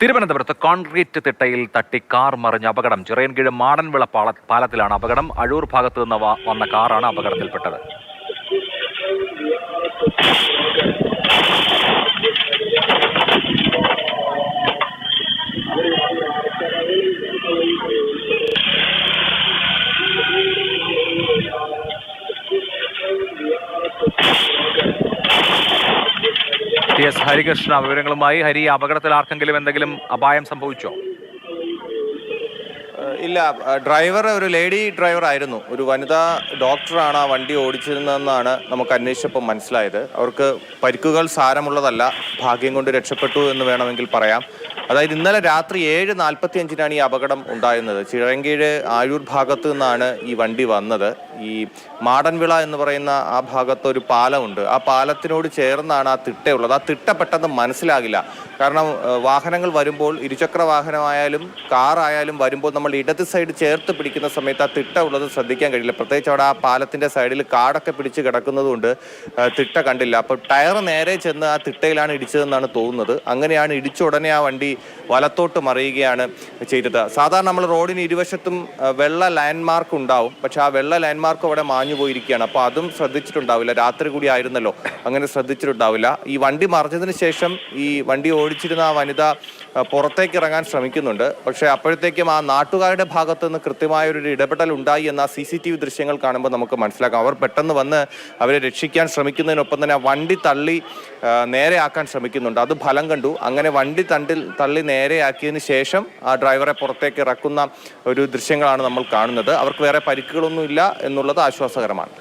തിരുവനന്തപുരത്ത് കോൺക്രീറ്റ് തിട്ടയിൽ തട്ടി കാർ മറിഞ്ഞ അപകടം. ചിറയൻകീഴ് മാടൻവിള പാലത്തിലാണ് അപകടം. അഴൂർ ഭാഗത്തു നിന്ന് വന്ന കാറാണ് അപകടത്തിൽപ്പെട്ടത്. എസ് ഹരികൃഷ്ണ വിവരങ്ങളുമായി. ഹരി, അപകടത്തിൽ ആർക്കെങ്കിലും എന്തെങ്കിലും അപായം സംഭവിച്ചോ? ഇല്ല, ഡ്രൈവർ ഒരു ലേഡി ഡ്രൈവർ ആയിരുന്നു. ഒരു വനിതാ ഡോക്ടറാണ് ആ വണ്ടി ഓടിച്ചിരുന്നതെന്നാണ് നമുക്ക് അന്വേഷിച്ചപ്പോൾ മനസ്സിലായത്. അവർക്ക് പരിക്കുകൾ സാരമുള്ളതല്ല, ഭാഗ്യം കൊണ്ട് രക്ഷപ്പെട്ടു എന്ന് വേണമെങ്കിൽ പറയാം. അതായത് ഇന്നലെ രാത്രി 7:45 ഈ അപകടം ഉണ്ടായിരുന്നത്. ചിറയൻകീഴ് ആഴൂർ ഭാഗത്ത് നിന്നാണ് ഈ വണ്ടി വന്നത്. ഈ മാടൻവിള എന്ന് പറയുന്ന ആ ഭാഗത്ത് ഒരു പാലമുണ്ട്. ആ പാലത്തിനോട് ചേർന്നാണ് ആ തിട്ടയുള്ളത്. ആ തിട്ട പെട്ടെന്ന് മനസ്സിലാകില്ല. കാരണം വാഹനങ്ങൾ വരുമ്പോൾ, ഇരുചക്ര വാഹനമായാലും കാറായാലും വരുമ്പോൾ നമ്മൾ ഇടത് സൈഡ് ചേർത്ത് പിടിക്കുന്ന സമയത്ത് ആ തിട്ട ഉള്ളത് ശ്രദ്ധിക്കാൻ കഴിയില്ല. പ്രത്യേകിച്ച് അവിടെ ആ പാലത്തിൻ്റെ സൈഡിൽ കാടൊക്കെ പിടിച്ച് കിടക്കുന്നതുകൊണ്ട് തിട്ട കണ്ടില്ല. അപ്പോൾ ടയർ നേരെ ചെന്ന് ആ തിട്ടയിലാണ് ഇടിച്ചതെന്നാണ് തോന്നുന്നത്. അങ്ങനെയാണ് ഇടിച്ച ഉടനെ ആ വണ്ടി വലത്തോട്ട് മറിയുകയാണ് ചെയ്തത്. സാധാരണ നമ്മൾ റോഡിന് ഇരുവശത്തും വെള്ള ലാൻഡ്മാർക്ക് ഉണ്ടാവും, പക്ഷെ ആ വെള്ള ലാൻഡ്മാർക്ക് അവിടെ മാഞ്ഞു പോയിരിക്കുകയാണ്. അപ്പോൾ അതും ശ്രദ്ധിച്ചിട്ടുണ്ടാവില്ല. രാത്രി കൂടി ആയിരുന്നല്ലോ, അങ്ങനെ ശ്രദ്ധിച്ചിട്ടുണ്ടാവില്ല. ഈ വണ്ടി മറിഞ്ഞതിന് ശേഷം ഈ വണ്ടി ഓടിച്ചിരുന്ന ആ വനിത പുറത്തേക്ക് ഇറങ്ങാൻ ശ്രമിക്കുന്നുണ്ട്. പക്ഷേ അപ്പോഴത്തേക്കും ആ നാട്ടുകാരുടെ ഭാഗത്തു നിന്ന് കൃത്യമായൊരു ഇടപെടൽ ഉണ്ടായി എന്ന CCTV ദൃശ്യങ്ങൾ കാണുമ്പോൾ നമുക്ക് മനസ്സിലാക്കാം. അവർ പെട്ടെന്ന് വന്ന് അവരെ രക്ഷിക്കാൻ ശ്രമിക്കുന്നതിനൊപ്പം തന്നെ ആ വണ്ടി തള്ളി നേരെയാക്കാൻ ശ്രമിക്കുന്നുണ്ട്. അത് ഫലം കണ്ടു. അങ്ങനെ വണ്ടി തള്ളി നേരെയാക്കിയതിന് ശേഷം ആ ഡ്രൈവറെ പുറത്തേക്ക് ഇറക്കുന്ന ഒരു ദൃശ്യങ്ങളാണ് നമ്മൾ കാണുന്നത്. അവർക്ക് വേറെ പരിക്കുകളൊന്നുമില്ല എന്നുള്ളത് ആശ്വാസകരമാണ്.